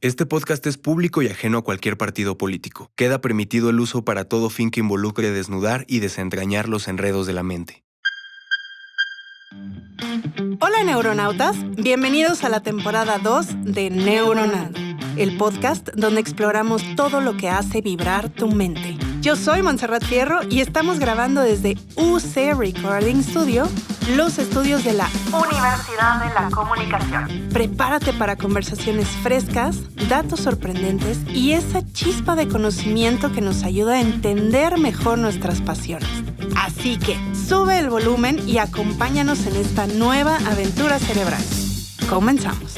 Este podcast es público y ajeno a cualquier partido político. Queda permitido el uso para todo fin que involucre desnudar y desentrañar los enredos de la mente. Hola neuronautas, bienvenidos a la temporada 2 de Neuronando, el podcast donde exploramos todo lo que hace vibrar tu mente. Yo soy Montserrat Fierro y estamos grabando desde UC Recording Studio, los estudios de la Universidad de la Comunicación. Prepárate para conversaciones frescas, datos sorprendentes y esa chispa de conocimiento que nos ayuda a entender mejor nuestras pasiones. Así que sube el volumen y acompáñanos en esta nueva aventura cerebral. Comenzamos.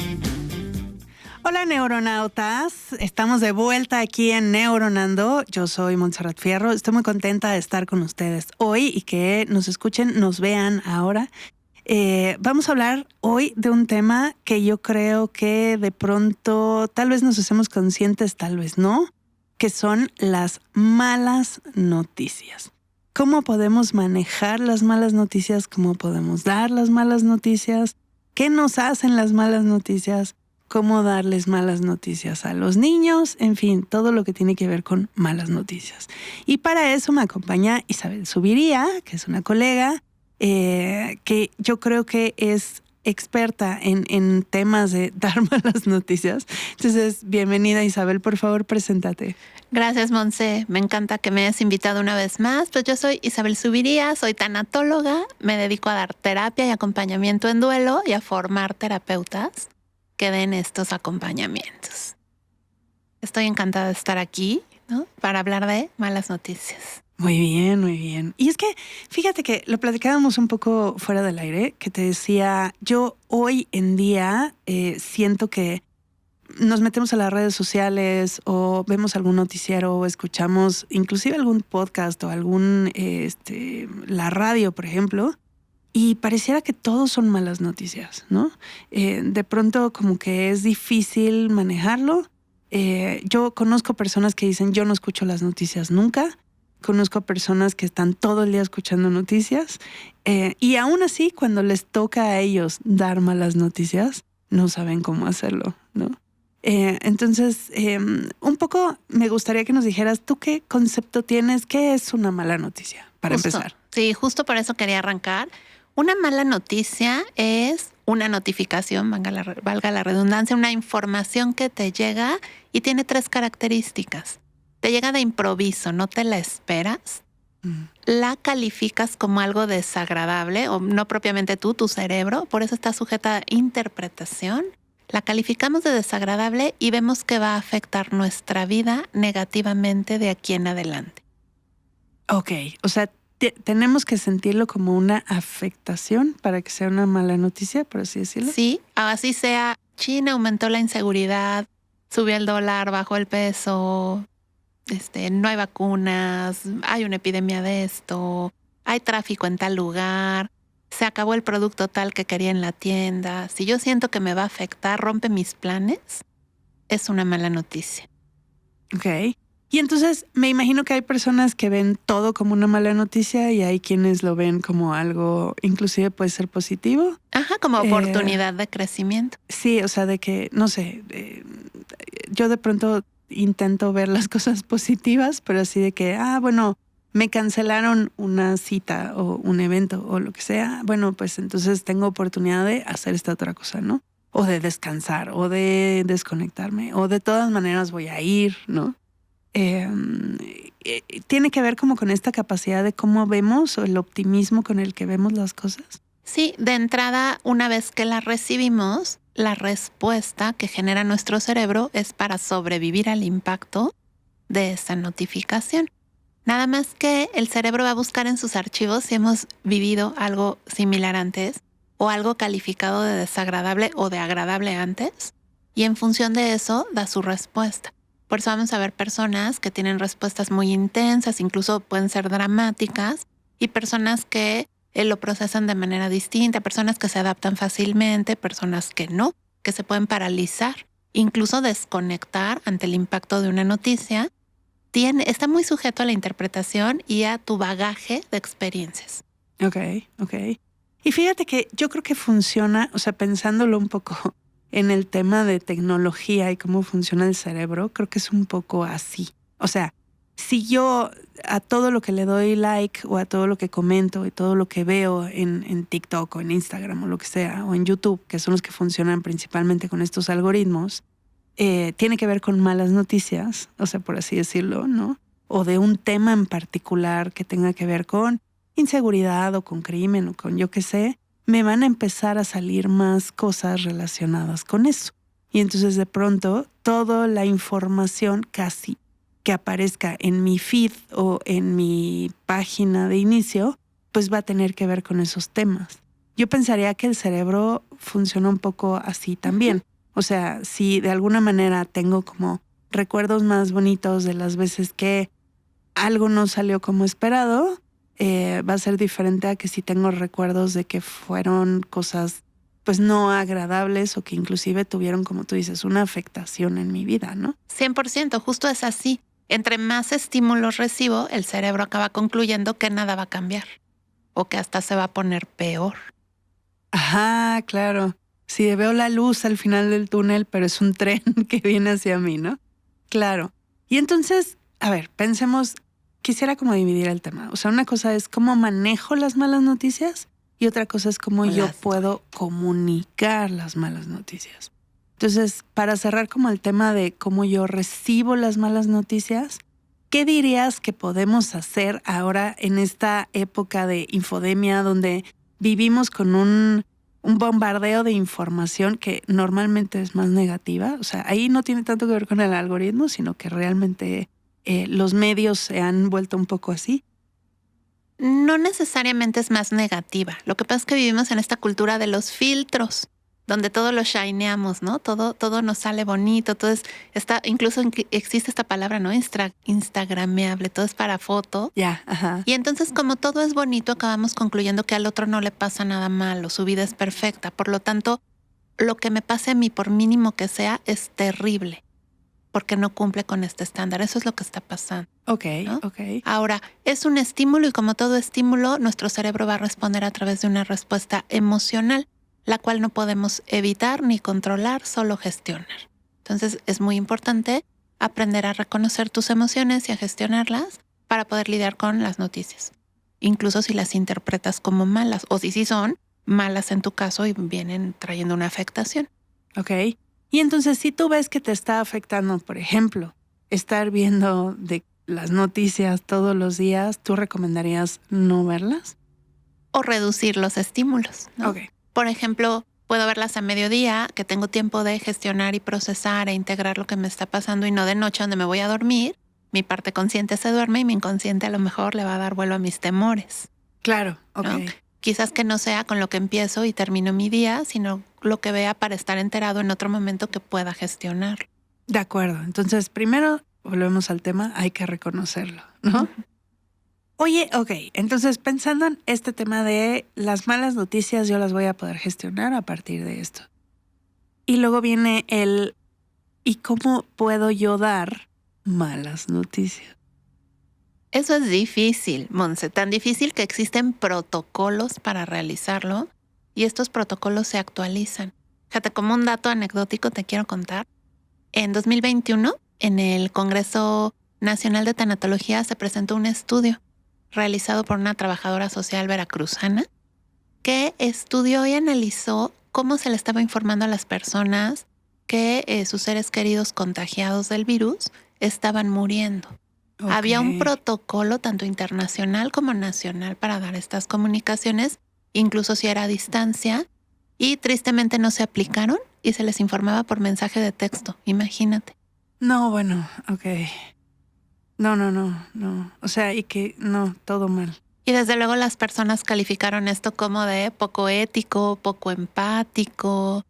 Hola neuronautas, estamos de vuelta aquí en Neuronando. Yo soy Montserrat Fierro, estoy muy contenta de estar con ustedes hoy y que nos escuchen, nos vean ahora. Vamos a hablar hoy de un tema que yo creo que de pronto tal vez nos hacemos conscientes, tal vez no, que son las malas noticias. ¿Cómo podemos manejar las malas noticias? ¿Cómo podemos dar las malas noticias? ¿Qué nos hacen las malas noticias? ¿Cómo darles malas noticias a los niños? En fin, todo lo que tiene que ver con malas noticias. Y para eso me acompaña Isabel Zuviría, que es una colega que yo creo que es experta en temas de dar malas noticias. Entonces, bienvenida Isabel, por favor, preséntate. Gracias, Monse. Me encanta que me hayas invitado una vez más. Pues yo soy Isabel Zuviría, soy tanatóloga, me dedico a dar terapia y acompañamiento en duelo y a formar terapeutas que den estos acompañamientos. Estoy encantada de estar aquí, ¿no? Para hablar de malas noticias. Muy bien, muy bien. Y es que, fíjate que lo platicábamos un poco fuera del aire, que te decía, yo hoy en día siento que nos metemos a las redes sociales o vemos algún noticiero o escuchamos inclusive algún podcast o la radio, por ejemplo, y pareciera que todos son malas noticias, ¿no? De pronto como que es difícil manejarlo. Yo conozco personas que dicen, yo no escucho las noticias nunca. Conozco personas que están todo el día escuchando noticias. Y aún así, cuando les toca a ellos dar malas noticias, no saben cómo hacerlo, ¿no? Entonces, un poco me gustaría que nos dijeras, ¿tú qué concepto tienes? ¿Qué es una mala noticia? Para empezar. Sí, justo por eso quería arrancar. Una mala noticia es una notificación, valga la redundancia, una información que te llega y tiene 3 características. Te llega de improviso, no te la esperas. La calificas como algo desagradable, o no propiamente tú, tu cerebro, por eso está sujeta a interpretación. La calificamos de desagradable y vemos que va a afectar nuestra vida negativamente de aquí en adelante. Ok, o sea, tenemos que sentirlo como una afectación para que sea una mala noticia, por así decirlo. Sí, así sea, China aumentó la inseguridad, subió el dólar, bajó el peso, no hay vacunas, hay una epidemia de esto, hay tráfico en tal lugar, se acabó el producto tal que quería en la tienda. Si yo siento que me va a afectar, rompe mis planes, es una mala noticia. Ok. Y entonces me imagino que hay personas que ven todo como una mala noticia y hay quienes lo ven como algo, inclusive puede ser positivo. Ajá, como oportunidad de crecimiento. Sí, o sea, de que, no sé, yo de pronto intento ver las cosas positivas, pero así de que, bueno, me cancelaron una cita o un evento o lo que sea. Bueno, pues entonces tengo oportunidad de hacer esta otra cosa, ¿no? O de descansar o de desconectarme o de todas maneras voy a ir, ¿no? Tiene que ver como con esta capacidad de cómo vemos o el optimismo con el que vemos las cosas. Sí, de entrada, una vez que la recibimos, la respuesta que genera nuestro cerebro es para sobrevivir al impacto de esa notificación. Nada más que el cerebro va a buscar en sus archivos si hemos vivido algo similar antes o algo calificado de desagradable o de agradable antes, y en función de eso da su respuesta. Por eso vamos a ver personas que tienen respuestas muy intensas, incluso pueden ser dramáticas, y personas que lo procesan de manera distinta, personas que se adaptan fácilmente, personas que no, que se pueden paralizar, incluso desconectar ante el impacto de una noticia. Está muy sujeto a la interpretación y a tu bagaje de experiencias. Ok. Y fíjate que yo creo que funciona, o sea, pensándolo un poco en el tema de tecnología y cómo funciona el cerebro, creo que es un poco así. O sea, si yo a todo lo que le doy like o a todo lo que comento y todo lo que veo en TikTok o en Instagram o lo que sea, o en YouTube, que son los que funcionan principalmente con estos algoritmos, tiene que ver con malas noticias, o sea, por así decirlo, ¿no? O de un tema en particular que tenga que ver con inseguridad o con crimen o con yo qué sé, me van a empezar a salir más cosas relacionadas con eso. Y entonces de pronto toda la información casi que aparezca en mi feed o en mi página de inicio, pues va a tener que ver con esos temas. Yo pensaría que el cerebro funciona un poco así también. O sea, si de alguna manera tengo como recuerdos más bonitos de las veces que algo no salió como esperado, va a ser diferente a que si tengo recuerdos de que fueron cosas pues no agradables o que inclusive tuvieron, como tú dices, una afectación en mi vida, ¿no? 100%, justo es así. Entre más estímulos recibo, el cerebro acaba concluyendo que nada va a cambiar o que hasta se va a poner peor. Ajá, claro. Sí, veo la luz al final del túnel, pero es un tren que viene hacia mí, ¿no? Claro. Y entonces, a ver, pensemos, quisiera como dividir el tema. O sea, una cosa es cómo manejo las malas noticias y otra cosa es cómo yo puedo comunicar las malas noticias. Entonces, para cerrar como el tema de cómo yo recibo las malas noticias, ¿qué dirías que podemos hacer ahora en esta época de infodemia donde vivimos con un bombardeo de información que normalmente es más negativa? O sea, ahí no tiene tanto que ver con el algoritmo, sino que realmente los medios se han vuelto un poco así. No necesariamente es más negativa. Lo que pasa es que vivimos en esta cultura de los filtros, donde todo lo shineamos, ¿no? Todo nos sale bonito, incluso existe esta palabra, ¿no? Instagrameable, todo es para foto. Ya, ajá. Y entonces, como todo es bonito, acabamos concluyendo que al otro no le pasa nada malo, su vida es perfecta. Por lo tanto, lo que me pase a mí, por mínimo que sea, es terrible, porque no cumple con este estándar. Eso es lo que está pasando. Ok, ¿no? ok. Ahora, es un estímulo y como todo estímulo, nuestro cerebro va a responder a través de una respuesta emocional, la cual no podemos evitar ni controlar, solo gestionar. Entonces, es muy importante aprender a reconocer tus emociones y a gestionarlas para poder lidiar con las noticias, incluso si las interpretas como malas o si sí son malas en tu caso y vienen trayendo una afectación. Ok. Y entonces, si tú ves que te está afectando, por ejemplo, estar viendo de las noticias todos los días, ¿tú recomendarías no verlas? O reducir los estímulos, ¿no? Ok. Por ejemplo, puedo verlas a mediodía, que tengo tiempo de gestionar y procesar e integrar lo que me está pasando y no de noche donde me voy a dormir. Mi parte consciente se duerme y mi inconsciente a lo mejor le va a dar vuelo a mis temores. Claro, ok. ¿No? Quizás que no sea con lo que empiezo y termino mi día, sino lo que vea para estar enterado en otro momento que pueda gestionar. De acuerdo. Entonces, primero, volvemos al tema, hay que reconocerlo, ¿no? Oye, ok, entonces pensando en este tema de las malas noticias, yo las voy a poder gestionar a partir de esto. Y luego viene ¿y cómo puedo yo dar malas noticias? Eso es difícil, Monse, tan difícil que existen protocolos para realizarlo y estos protocolos se actualizan. Fíjate, como un dato anecdótico te quiero contar. En 2021, en el Congreso Nacional de Tanatología se presentó un estudio realizado por una trabajadora social veracruzana que estudió y analizó cómo se le estaba informando a las personas que sus seres queridos contagiados del virus estaban muriendo. Okay. Había un protocolo tanto internacional como nacional para dar estas comunicaciones, incluso si era a distancia, y tristemente no se aplicaron y se les informaba por mensaje de texto, imagínate. No, bueno, ok. No. O sea, y que no, todo mal. Y desde luego las personas calificaron esto como de poco ético, poco empático,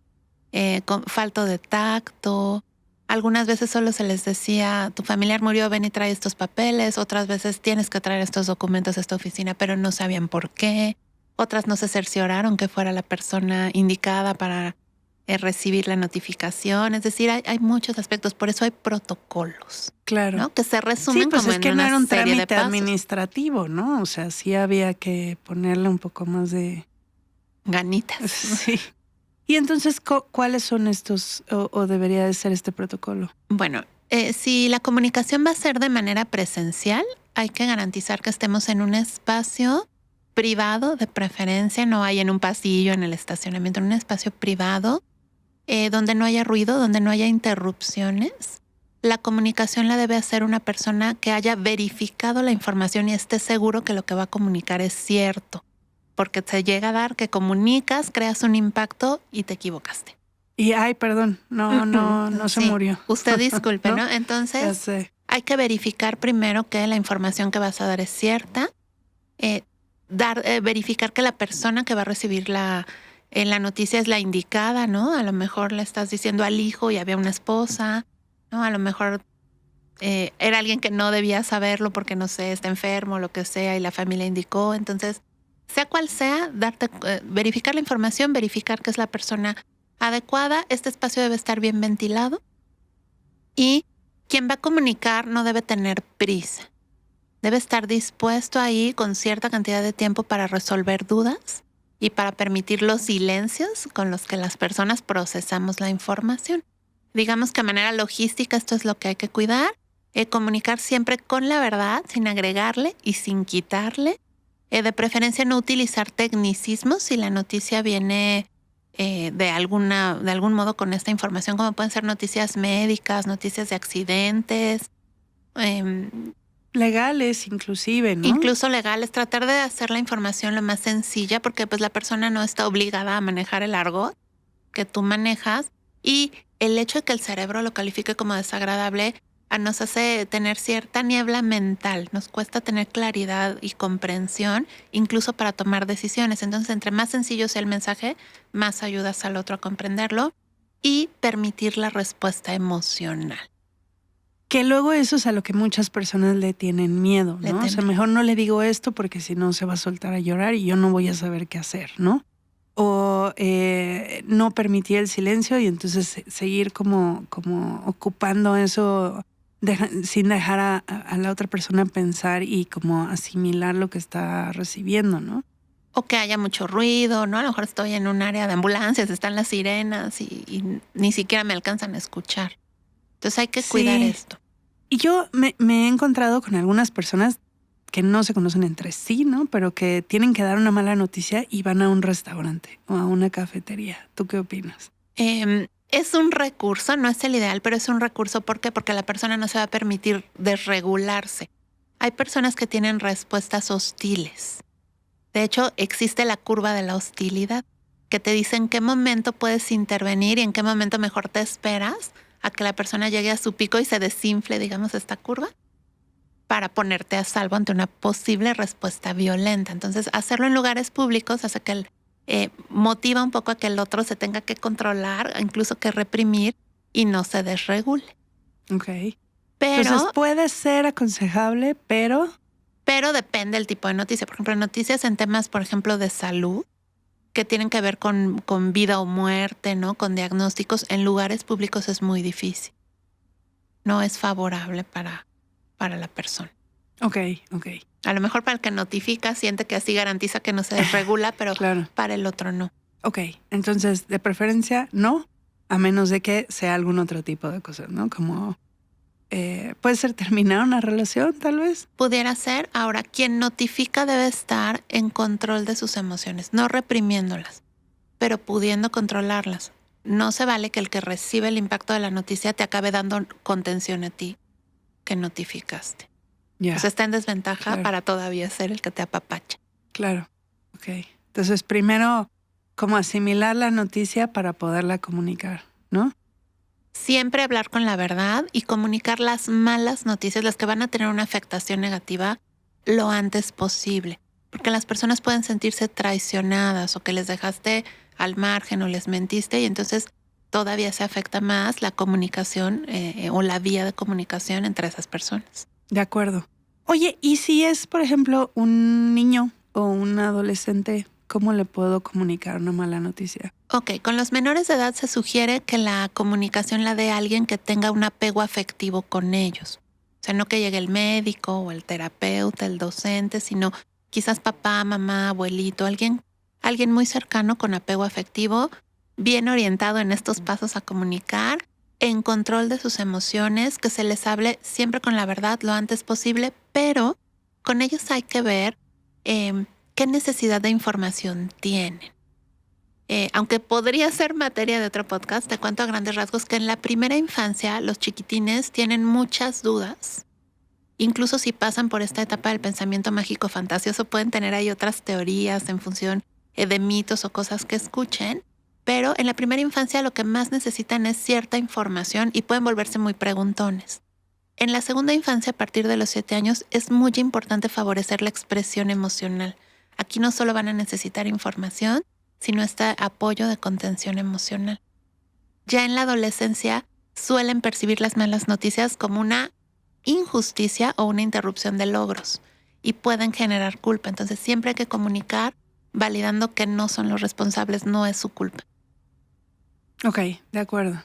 falto de tacto. Algunas veces solo se les decía, tu familiar murió, ven y trae estos papeles. Otras veces tienes que traer estos documentos a esta oficina, pero no sabían por qué. Otras no se cercioraron que fuera la persona indicada para recibir la notificación. Es decir, hay muchos aspectos, por eso hay protocolos. Claro. ¿No? Que se resumen pues como es que en no una era un serie de trámite pasos. administrativo, ¿no? O sea, sí había que ponerle un poco más de ganitas. Sí. Y entonces, ¿cuáles son estos o debería de ser este protocolo? Bueno, si la comunicación va a ser de manera presencial, hay que garantizar que estemos en un espacio privado, de preferencia, no hay en un pasillo, en el estacionamiento, en un espacio privado, donde no haya ruido, donde no haya interrupciones. La comunicación la debe hacer una persona que haya verificado la información y esté seguro que lo que va a comunicar es cierto. Porque se llega a dar que comunicas, creas un impacto y te equivocaste. Y, perdón, no se murió. Usted disculpe, ¿no? Ya Entonces, sé. hay que verificar primero que la información que vas a dar es cierta. Verificar que la persona que va a recibir la noticia es la indicada, ¿no? A lo mejor le estás diciendo al hijo y había una esposa, ¿no? A lo mejor era alguien que no debía saberlo porque, no sé, está enfermo o lo que sea y la familia indicó. Entonces, sea cual sea, verificar la información, verificar que es la persona adecuada. Este espacio debe estar bien ventilado y quien va a comunicar no debe tener prisa. Debe estar dispuesto ahí con cierta cantidad de tiempo para resolver dudas y para permitir los silencios con los que las personas procesamos la información. Digamos que a manera logística esto es lo que hay que cuidar. Comunicar siempre con la verdad, sin agregarle y sin quitarle. De preferencia no utilizar tecnicismos si la noticia viene de algún modo con esta información, como pueden ser noticias médicas, noticias de accidentes. Legales inclusive, ¿no? Incluso legales, tratar de hacer la información lo más sencilla porque pues la persona no está obligada a manejar el argot que tú manejas y el hecho de que el cerebro lo califique como desagradable nos hace tener cierta niebla mental, nos cuesta tener claridad y comprensión, incluso para tomar decisiones. Entonces, entre más sencillo sea el mensaje, más ayudas al otro a comprenderlo y permitir la respuesta emocional. Que luego eso es a lo que muchas personas le tienen miedo, ¿no? O sea, mejor no le digo esto porque si no se va a soltar a llorar y yo no voy a saber qué hacer, ¿no? O no permitir el silencio y entonces seguir como ocupando eso sin dejar a la otra persona pensar y como asimilar lo que está recibiendo, ¿no? O que haya mucho ruido, ¿no? A lo mejor estoy en un área de ambulancias, están las sirenas y ni siquiera me alcanzan a escuchar. Entonces hay que cuidar esto. Y yo me he encontrado con algunas personas que no se conocen entre sí, ¿no? Pero que tienen que dar una mala noticia y van a un restaurante o a una cafetería. ¿Tú qué opinas? Es un recurso, no es el ideal, pero es un recurso. ¿Por qué? Porque la persona no se va a permitir desregularse. Hay personas que tienen respuestas hostiles. De hecho, existe la curva de la hostilidad, que te dice en qué momento puedes intervenir y en qué momento mejor te esperas a que la persona llegue a su pico y se desinfle, digamos, esta curva, para ponerte a salvo ante una posible respuesta violenta. Entonces, hacerlo en lugares públicos hace que motiva un poco a que el otro se tenga que controlar, incluso que reprimir y no se desregule. Ok. Pero, entonces puede ser aconsejable, pero depende del tipo de noticia. Por ejemplo, noticias en temas, por ejemplo, de salud, que tienen que ver con vida o muerte, ¿no? Con diagnósticos, en lugares públicos es muy difícil. No es favorable para la persona. Ok. A lo mejor para el que notifica siente que así garantiza que no se desregula, pero claro. Para el otro no. Ok, entonces de preferencia no, a menos de que sea algún otro tipo de cosas, ¿no? Como puede ser terminar una relación, tal vez. Pudiera ser. Ahora, quien notifica debe estar en control de sus emociones, no reprimiéndolas, pero pudiendo controlarlas. No se vale que el que recibe el impacto de la noticia te acabe dando contención a ti que notificaste. Ya. O sea, está en desventaja para todavía ser el que te apapacha. Claro. Ok. Entonces, primero, como asimilar la noticia para poderla comunicar, ¿no? Siempre hablar con la verdad y comunicar las malas noticias, las que van a tener una afectación negativa, lo antes posible. Porque las personas pueden sentirse traicionadas o que les dejaste al margen o les mentiste y entonces todavía se afecta más la comunicación o la vía de comunicación entre esas personas. De acuerdo. Oye, ¿y si es, por ejemplo, un niño o un adolescente, cómo le puedo comunicar una mala noticia? Ok, con los menores de edad se sugiere que la comunicación la dé alguien que tenga un apego afectivo con ellos. O sea, no que llegue el médico o el terapeuta, el docente, sino quizás papá, mamá, abuelito, alguien muy cercano con apego afectivo bien orientado en estos pasos a comunicar, en control de sus emociones, que se les hable siempre con la verdad lo antes posible, pero con ellos hay que ver qué necesidad de información tienen. Aunque podría ser materia de otro podcast, te cuento a grandes rasgos que en la primera infancia los chiquitines tienen muchas dudas. Incluso si pasan por esta etapa del pensamiento mágico fantasioso, pueden tener ahí otras teorías en función de mitos o cosas que escuchen. Pero en la primera infancia lo que más necesitan es cierta información y pueden volverse muy preguntones. En la segunda infancia, a partir de los 7 años, es muy importante favorecer la expresión emocional. Aquí no solo van a necesitar información, sino este apoyo de contención emocional. Ya en la adolescencia suelen percibir las malas noticias como una injusticia o una interrupción de logros y pueden generar culpa. Entonces siempre hay que comunicar validando que no son los responsables, no es su culpa. Ok, de acuerdo.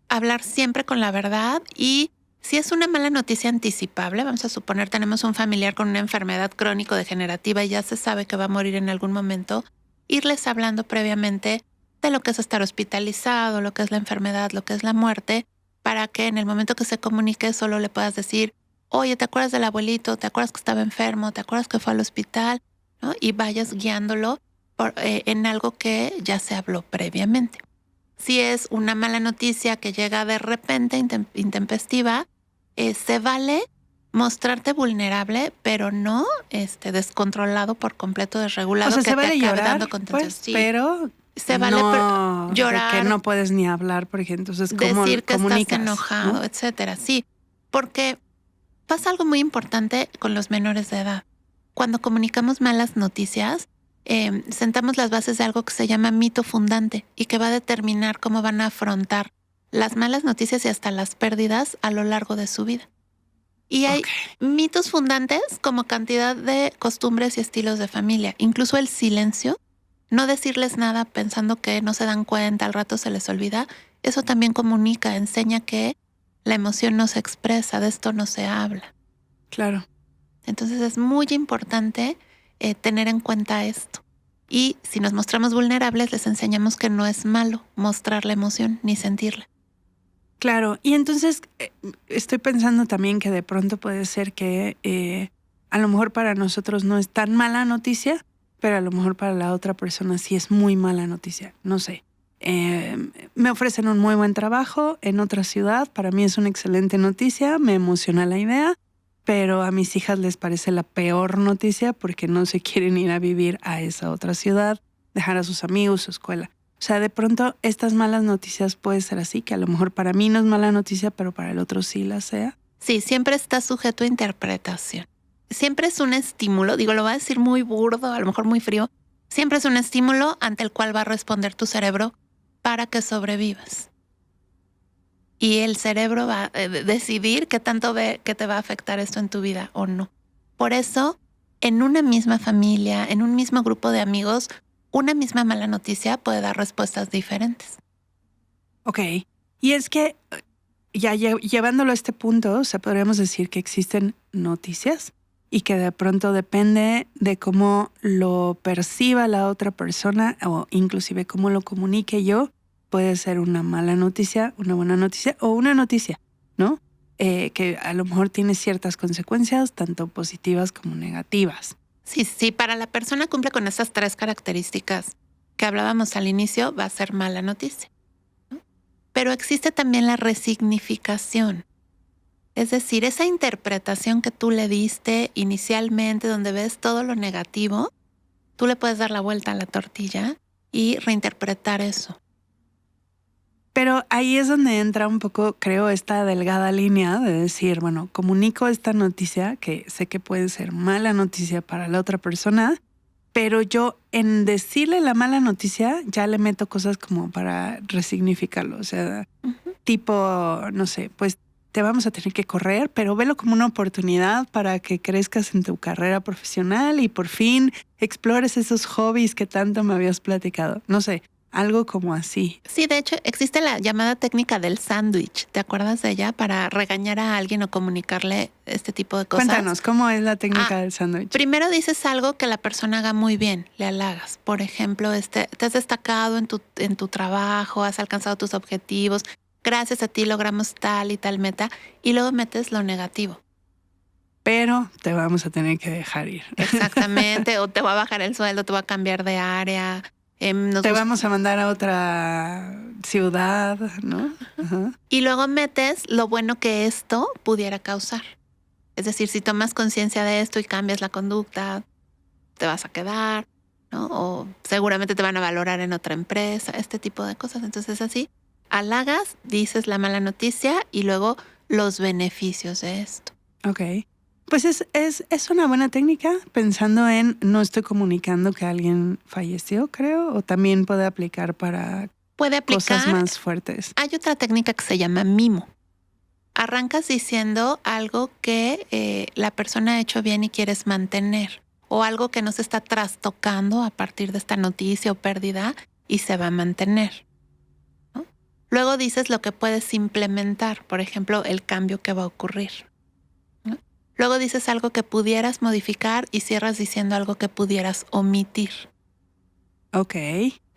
Hablar siempre con la verdad y si es una mala noticia anticipable, vamos a suponer tenemos un familiar con una enfermedad crónico-degenerativa y ya se sabe que va a morir en algún momento, irles hablando previamente de lo que es estar hospitalizado, lo que es la enfermedad, lo que es la muerte, para que en el momento que se comunique solo le puedas decir, oye, ¿te acuerdas del abuelito? ¿Te acuerdas que estaba enfermo? ¿Te acuerdas que fue al hospital? ¿No? Y vayas guiándolo en algo que ya se habló previamente. Si es una mala noticia que llega de repente, intempestiva, se vale mostrarte vulnerable, pero no descontrolado por completo, desregulado. O sea, que se vale te acabe llorar, dando contención. pues, Sí. pero se vale llorar, de que no puedes ni hablar, por ejemplo. Entonces, ¿cómo decir que comunicas? estás enojado, ¿no? etcétera. Sí, porque pasa algo muy importante con los menores de edad. Cuando comunicamos malas noticias, sentamos las bases de algo que se llama mito fundante y que va a determinar cómo van a afrontar las malas noticias y hasta las pérdidas a lo largo de su vida. Y hay mitos fundantes como cantidad de costumbres y estilos de familia. Incluso el silencio, no decirles nada pensando que no se dan cuenta, al rato se les olvida. Eso también comunica, enseña que la emoción no se expresa, de esto no se habla. Claro. Entonces es muy importante tener en cuenta esto. Y si nos mostramos vulnerables, les enseñamos que no es malo mostrar la emoción ni sentirla. Claro, y entonces estoy pensando también que de pronto puede ser que a lo mejor para nosotros no es tan mala noticia, pero a lo mejor para la otra persona sí es muy mala noticia. No sé, me ofrecen un muy buen trabajo en otra ciudad, para mí es una excelente noticia, me emociona la idea, pero a mis hijas les parece la peor noticia porque no se quieren ir a vivir a esa otra ciudad, dejar a sus amigos, su escuela. O sea, de pronto estas malas noticias puede ser así, que a lo mejor para mí no es mala noticia, pero para el otro sí la sea. Sí, siempre está sujeto a interpretación. Siempre es un estímulo, digo, lo voy a decir muy burdo, a lo mejor muy frío. Siempre es un estímulo ante el cual va a responder tu cerebro para que sobrevivas. Y el cerebro va a decidir qué tanto ve que te va a afectar esto en tu vida o no. Por eso, en una misma familia, en un mismo grupo de amigos, una misma mala noticia puede dar respuestas diferentes. Ok. Y es que ya llevándolo a este punto, o sea, podríamos decir que existen noticias y que de pronto depende de cómo lo perciba la otra persona o inclusive cómo lo comunique yo, puede ser una mala noticia, una buena noticia o una noticia, ¿no? Que a lo mejor tiene ciertas consecuencias, tanto positivas como negativas. Sí, para la persona cumple con esas 3 características que hablábamos al inicio, va a ser mala noticia, ¿no? Pero existe también la resignificación. Es decir, esa interpretación que tú le diste inicialmente, donde ves todo lo negativo, tú le puedes dar la vuelta a la tortilla y reinterpretar eso. Pero ahí es donde entra un poco, creo, esta delgada línea de decir, bueno, comunico esta noticia que sé que puede ser mala noticia para la otra persona, pero yo en decirle la mala noticia ya le meto cosas como para resignificarlo. O sea, tipo, no sé, pues te vamos a tener que correr, pero velo como una oportunidad para que crezcas en tu carrera profesional y por fin explores esos hobbies que tanto me habías platicado. No sé. algo como así. Sí, de hecho, existe la llamada técnica del sándwich. ¿Te acuerdas de ella? Para regañar a alguien o comunicarle este tipo de cosas. Cuéntanos, ¿cómo es la técnica del sándwich? Primero dices algo que la persona haga muy bien, le halagas. Por ejemplo, te has destacado en tu trabajo, has alcanzado tus objetivos, gracias a ti logramos tal y tal meta, y luego metes lo negativo. Pero te vamos a tener que dejar ir. Exactamente, o te va a bajar el sueldo, te va a cambiar de área. Vamos a mandar a otra ciudad, ¿no? Ajá. Y luego metes lo bueno que esto pudiera causar. Es decir, si tomas conciencia de esto y cambias la conducta, te vas a quedar, ¿no? O seguramente te van a valorar en otra empresa, este tipo de cosas. Entonces así, halagas, dices la mala noticia y luego los beneficios de esto. Ok. Pues es una buena técnica pensando en no estoy comunicando que alguien falleció, creo, o también puede aplicar para cosas más fuertes. Hay otra técnica que se llama mimo. Arrancas diciendo algo que la persona ha hecho bien y quieres mantener, o algo que no se está trastocando a partir de esta noticia o pérdida y se va a mantener, ¿no? Luego dices lo que puedes implementar, por ejemplo, el cambio que va a ocurrir. Luego dices algo que pudieras modificar y cierras diciendo algo que pudieras omitir. Ok.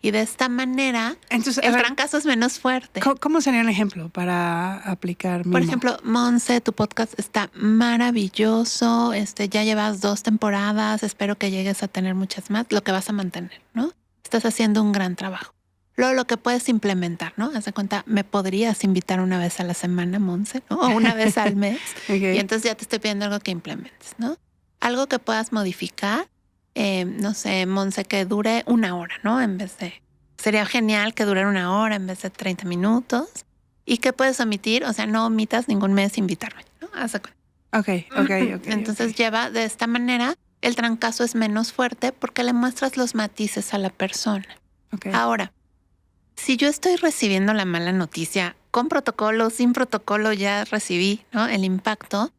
Y de esta manera, entonces, el trancazo es menos fuerte. ¿Cómo sería un ejemplo para aplicar mimo? Por ejemplo, Monse, tu podcast está maravilloso. Ya llevas 2 temporadas. Espero que llegues a tener muchas más. Lo que vas a mantener, ¿no? Estás haciendo un gran trabajo. Luego lo que puedes implementar, ¿no? Haz de cuenta, me podrías invitar una vez a la semana, Monse, ¿no? O una vez al mes. Okay. Y entonces ya te estoy pidiendo algo que implementes, ¿no? Algo que puedas modificar. No sé, Monse, que dure 1 hora, ¿no? Sería genial que durara 1 hora en vez de 30 minutos. ¿Y qué puedes omitir? O sea, no omitas ningún mes invitarme, ¿no? Haz de cuenta. Ok. Entonces lleva de esta manera, el trancazo es menos fuerte porque le muestras los matices a la persona. Okay. Ahora, si yo estoy recibiendo la mala noticia, con protocolo, sin protocolo, ya recibí, ¿no? El impacto,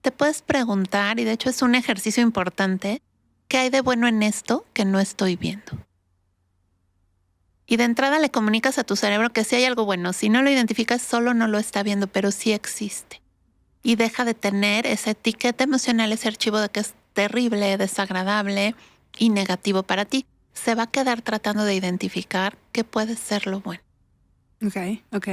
te puedes preguntar, y de hecho es un ejercicio importante, ¿qué hay de bueno en esto que no estoy viendo? Y de entrada le comunicas a tu cerebro que sí hay algo bueno. Si no lo identificas, solo no lo está viendo, pero sí existe. Y deja de tener esa etiqueta emocional, ese archivo de que es terrible, desagradable y negativo para ti. Se va a quedar tratando de identificar qué puede ser lo bueno. Ok.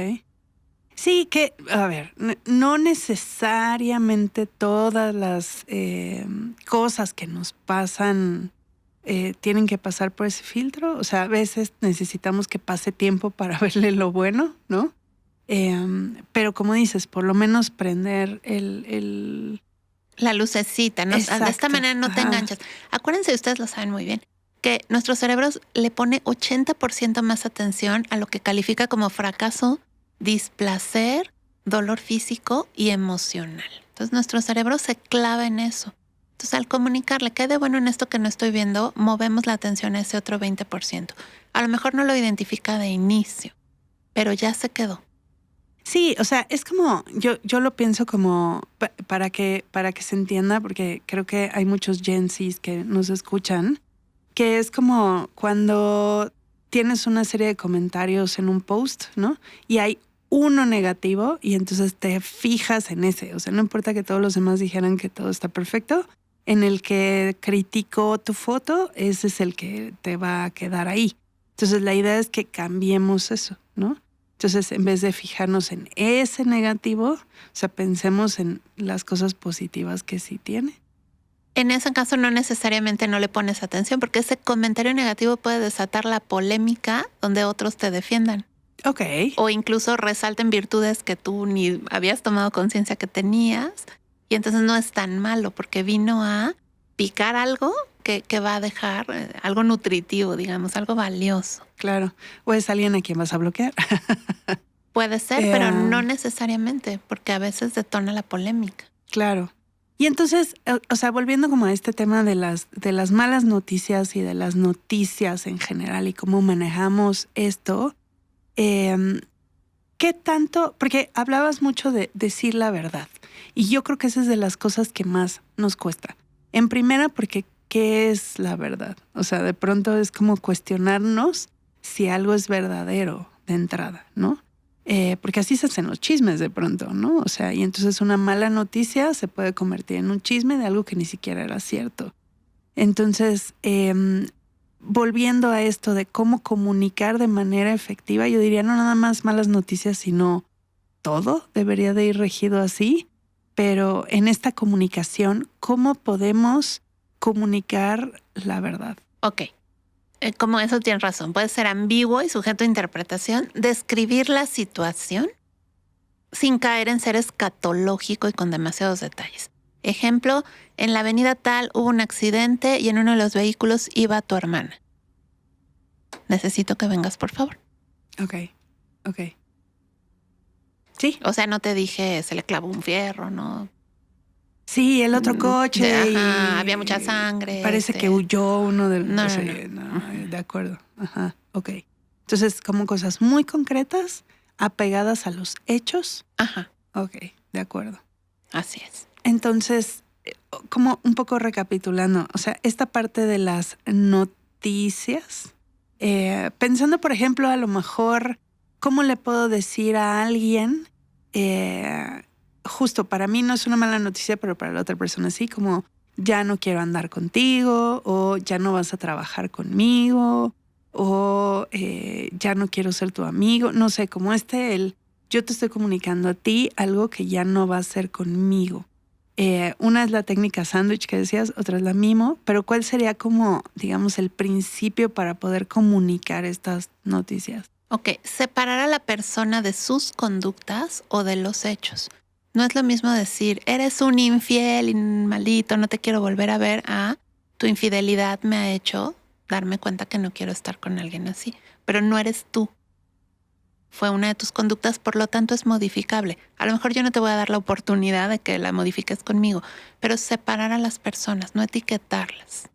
Sí, que, a ver, no necesariamente todas las cosas que nos pasan tienen que pasar por ese filtro. O sea, a veces necesitamos que pase tiempo para verle lo bueno, ¿no? Pero como dices, por lo menos prender la lucecita, ¿no? De esta manera no te enganchas. Acuérdense, ustedes lo saben muy bien, que nuestro cerebro le pone 80% más atención a lo que califica como fracaso, displacer, dolor físico y emocional. Entonces nuestro cerebro se clava en eso. Entonces al comunicarle qué hay de bueno en esto que no estoy viendo, movemos la atención a ese otro 20%. A lo mejor no lo identifica de inicio, pero ya se quedó. Sí, o sea, es como, yo lo pienso como para que se entienda, porque creo que hay muchos Gen Zs que nos escuchan, que es como cuando tienes una serie de comentarios en un post, ¿no? Y hay uno negativo y entonces te fijas en ese. O sea, no importa que todos los demás dijeran que todo está perfecto, en el que criticó tu foto, ese es el que te va a quedar ahí. Entonces la idea es que cambiemos eso, ¿no? Entonces, en vez de fijarnos en ese negativo, o sea, pensemos en las cosas positivas que sí tiene. En ese caso no necesariamente no le pones atención porque ese comentario negativo puede desatar la polémica donde otros te defiendan. Ok. O incluso resalten virtudes que tú ni habías tomado conciencia que tenías y entonces no es tan malo porque vino a picar algo que va a dejar algo nutritivo, digamos, algo valioso. Claro. O es alguien a quien vas a bloquear. Puede ser, pero no necesariamente porque a veces detona la polémica. Claro. Y entonces, o sea, volviendo como a este tema de las malas noticias y de las noticias en general y cómo manejamos esto, ¿qué tanto? Porque hablabas mucho de decir la verdad y yo creo que esa es de las cosas que más nos cuesta. En primera, porque ¿qué es la verdad? O sea, de pronto es como cuestionarnos si algo es verdadero de entrada, ¿no? Porque así se hacen los chismes de pronto, ¿no? O sea, y entonces una mala noticia se puede convertir en un chisme de algo que ni siquiera era cierto. Entonces, volviendo a esto de cómo comunicar de manera efectiva, yo diría no nada más malas noticias, sino todo debería de ir regido así. Pero en esta comunicación, ¿cómo podemos comunicar la verdad? Ok. Como eso tienes razón, puede ser ambiguo y sujeto a interpretación, describir la situación sin caer en ser escatológico y con demasiados detalles. Ejemplo, en la avenida tal hubo un accidente y en uno de los vehículos iba tu hermana. Necesito que vengas, por favor. Ok. Sí. O sea, no te dije se le clavó un fierro, ¿no? Sí, el otro coche. Había mucha sangre. Parece que huyó uno del... No, o sea, no, de acuerdo. Ajá, ok. Entonces, como cosas muy concretas, apegadas a los hechos. Ajá. Ok, de acuerdo. Así es. Entonces, como un poco recapitulando, o sea, esta parte de las noticias, pensando, por ejemplo, a lo mejor, ¿cómo le puedo decir a alguien... justo para mí no es una mala noticia, pero para la otra persona sí, como ya no quiero andar contigo, o ya no vas a trabajar conmigo, o ya no quiero ser tu amigo, no sé, como yo te estoy comunicando a ti algo que ya no va a ser conmigo. Una es la técnica sándwich que decías, otra es la mimo, pero ¿cuál sería como, digamos, el principio para poder comunicar estas noticias? Ok, separar a la persona de sus conductas o de los hechos. No es lo mismo decir, eres un infiel, maldito, no te quiero volver a ver, tu infidelidad me ha hecho darme cuenta que no quiero estar con alguien así. Pero no eres tú. Fue una de tus conductas, por lo tanto es modificable. A lo mejor yo no te voy a dar la oportunidad de que la modifiques conmigo, pero separar a las personas, no etiquetarlas.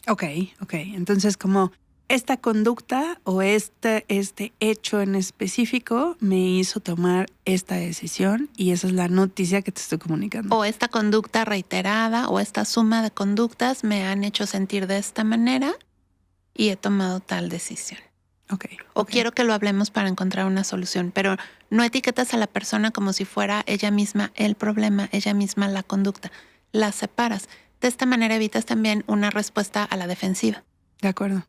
Ok. Entonces, como esta conducta o este hecho en específico me hizo tomar esta decisión y esa es la noticia que te estoy comunicando. O esta conducta reiterada o esta suma de conductas me han hecho sentir de esta manera y he tomado tal decisión. O quiero que lo hablemos para encontrar una solución, pero no etiquetas a la persona como si fuera ella misma el problema, ella misma la conducta. La separas. De esta manera evitas también una respuesta a la defensiva. De acuerdo.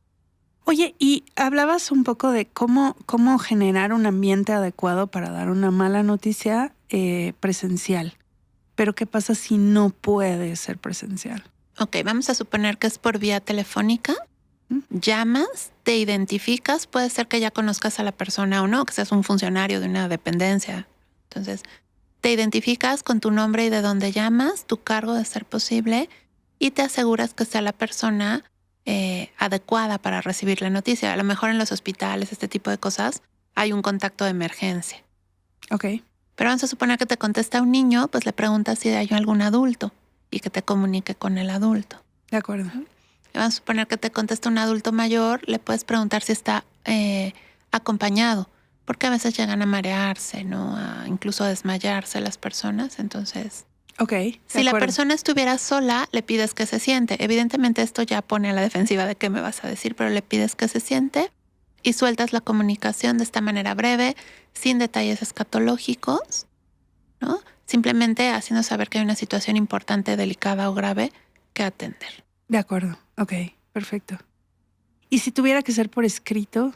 Oye, y hablabas un poco de cómo generar un ambiente adecuado para dar una mala noticia presencial. Pero ¿qué pasa si no puede ser presencial? Ok, vamos a suponer que es por vía telefónica. Llamas, te identificas, puede ser que ya conozcas a la persona o no, que seas un funcionario de una dependencia. Entonces, te identificas con tu nombre y de dónde llamas, tu cargo de ser posible, y te aseguras que sea la persona adecuada para recibir la noticia. A lo mejor en los hospitales, este tipo de cosas, hay un contacto de emergencia. Ok. Pero vamos a suponer que te contesta un niño, pues le preguntas si hay algún adulto y que te comunique con el adulto. De acuerdo. Vamos a suponer que te contesta un adulto mayor, le puedes preguntar si está acompañado, porque a veces llegan a marearse, ¿no? Incluso a desmayarse las personas. Entonces, si la persona estuviera sola, le pides que se siente. Evidentemente esto ya pone a la defensiva de qué me vas a decir, pero le pides que se siente y sueltas la comunicación de esta manera breve, sin detalles escatológicos, ¿no? Simplemente haciendo saber que hay una situación importante, delicada o grave que atender. De acuerdo. Ok, perfecto. Y si tuviera que ser por escrito,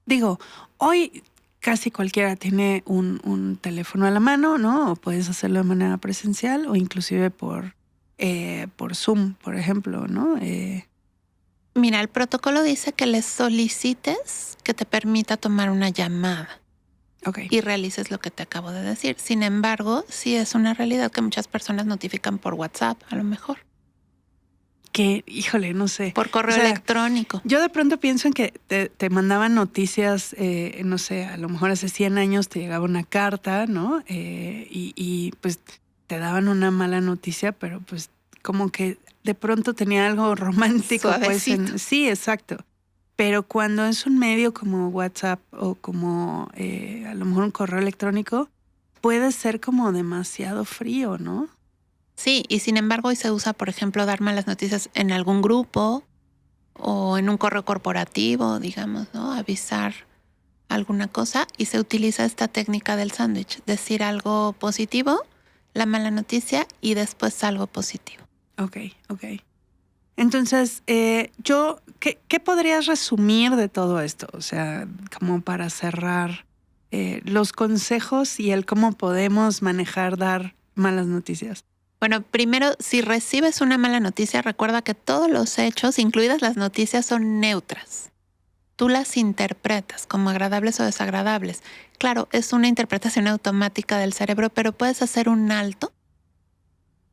digo, hoy casi cualquiera tiene un teléfono a la mano, ¿no? O puedes hacerlo de manera presencial o inclusive por Zoom, por ejemplo, ¿no? Mira, el protocolo dice que le solicites que te permita tomar una llamada. Y realices lo que te acabo de decir. Sin embargo, sí es una realidad que muchas personas notifican por WhatsApp, a lo mejor. Que, híjole, no sé. Por correo electrónico. Yo de pronto pienso en que te mandaban noticias, no sé, a lo mejor hace 100 años te llegaba una carta, ¿no? Y pues te daban una mala noticia, pero pues como que de pronto tenía algo romántico. Suavecito. Pues sí, exacto. Pero cuando es un medio como WhatsApp o como a lo mejor un correo electrónico, puede ser como demasiado frío, ¿no? Sí, y sin embargo hoy se usa, por ejemplo, dar malas noticias en algún grupo o en un correo corporativo, digamos, ¿no? Avisar alguna cosa, y se utiliza esta técnica del sándwich, decir algo positivo, la mala noticia y después algo positivo. Ok. Entonces, ¿qué podrías resumir de todo esto? O sea, como para cerrar los consejos y el cómo podemos dar malas noticias. Bueno, primero, si recibes una mala noticia, recuerda que todos los hechos, incluidas las noticias, son neutras. Tú las interpretas como agradables o desagradables. Claro, es una interpretación automática del cerebro, pero puedes hacer un alto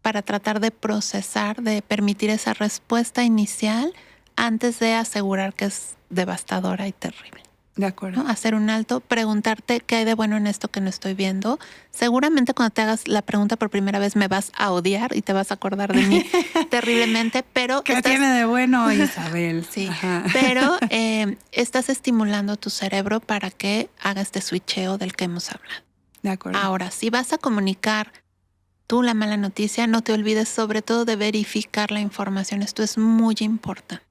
para tratar de procesar, de permitir esa respuesta inicial antes de asegurar que es devastadora y terrible. De acuerdo. ¿No? Hacer un alto, preguntarte qué hay de bueno en esto que no estoy viendo. Seguramente cuando te hagas la pregunta por primera vez me vas a odiar y te vas a acordar de mí terriblemente, pero... ¿Qué tiene de bueno, Isabel? Sí, pero estás estimulando tu cerebro para que haga este switcheo del que hemos hablado. De acuerdo. Ahora, si vas a comunicar tú la mala noticia, no te olvides sobre todo de verificar la información. Esto es muy importante.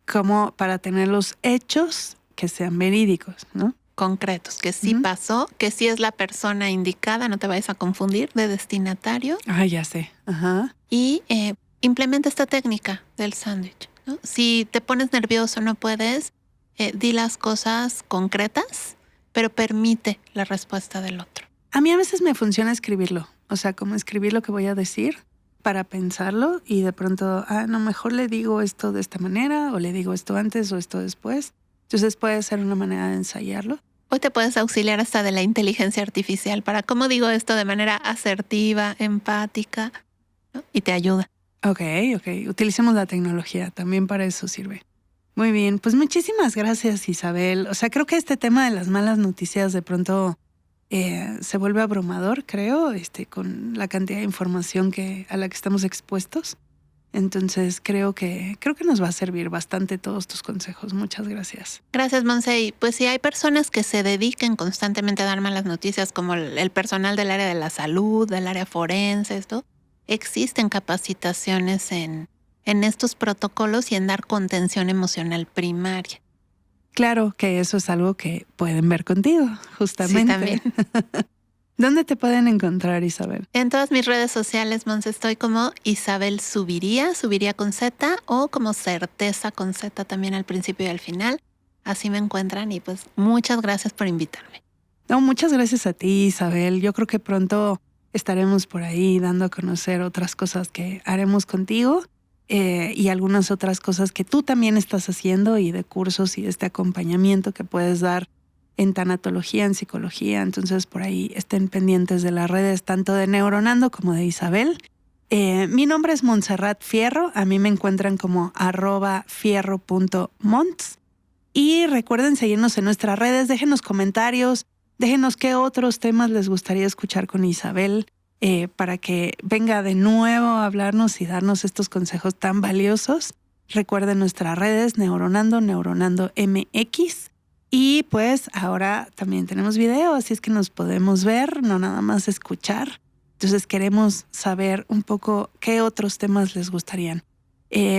Como para tener los hechos que sean verídicos, ¿no? Concretos, que sí pasó, que sí es la persona indicada, no te vayas a confundir, de destinatario. Ya sé. Ajá. Y implementa esta técnica del sándwich, ¿no? Si te pones nervioso, no puedes, di las cosas concretas, pero permite la respuesta del otro. A mí a veces me funciona escribirlo, o sea, como escribir lo que voy a decir para pensarlo y de pronto, no, mejor le digo esto de esta manera o le digo esto antes o esto después. Entonces puede ser una manera de ensayarlo. O te puedes auxiliar hasta de la inteligencia artificial para cómo digo esto de manera asertiva, empática, ¿no? Y te ayuda. Ok. Utilicemos la tecnología, también para eso sirve. Muy bien, pues muchísimas gracias, Isabel. O sea, creo que este tema de las malas noticias de pronto se vuelve abrumador, creo, con la cantidad de información a la que estamos expuestos. Entonces creo que nos va a servir bastante todos tus consejos. Muchas gracias. Gracias, Monse. Y pues si hay personas que se dediquen constantemente a dar malas noticias, como el personal del área de la salud, del área forense, existen capacitaciones en estos protocolos y en dar contención emocional primaria. Claro que eso es algo que pueden ver contigo, justamente. Sí, también. ¿Dónde te pueden encontrar, Isabel? En todas mis redes sociales, Monse, estoy como Isabel Zuviría con Z, o como Certeza con Z también al principio y al final. Así me encuentran y pues muchas gracias por invitarme. No, muchas gracias a ti, Isabel. Yo creo que pronto estaremos por ahí dando a conocer otras cosas que haremos contigo. Y algunas otras cosas que tú también estás haciendo y de cursos y de este acompañamiento que puedes dar en tanatología, en psicología. Entonces por ahí estén pendientes de las redes tanto de Neuronando como de Isabel. Mi nombre es Montserrat Fierro. A mí me encuentran como @fierro.monts. Y recuerden seguirnos en nuestras redes. Déjenos comentarios. Déjenos qué otros temas les gustaría escuchar con Isabel. Para que venga de nuevo a hablarnos y darnos estos consejos tan valiosos. Recuerden nuestras redes, Neuronando MX. Y pues ahora también tenemos video, así es que nos podemos ver, no nada más escuchar. Entonces queremos saber un poco qué otros temas les gustarían.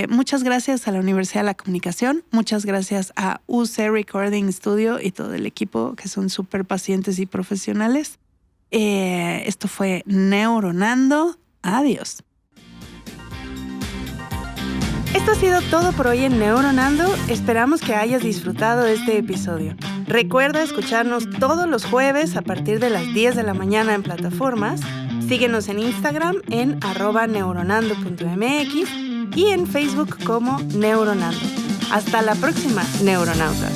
Muchas gracias a la Universidad de la Comunicación, muchas gracias a UC Recording Studio y todo el equipo que son súper pacientes y profesionales. Esto fue Neuronando. Adiós. Esto ha sido todo por hoy en Neuronando. Esperamos que hayas disfrutado de este episodio. Recuerda escucharnos todos los jueves a partir de las 10 de la mañana en plataformas. Síguenos en Instagram en @neuronando.mx y en Facebook como Neuronando. Hasta la próxima, neuronautas.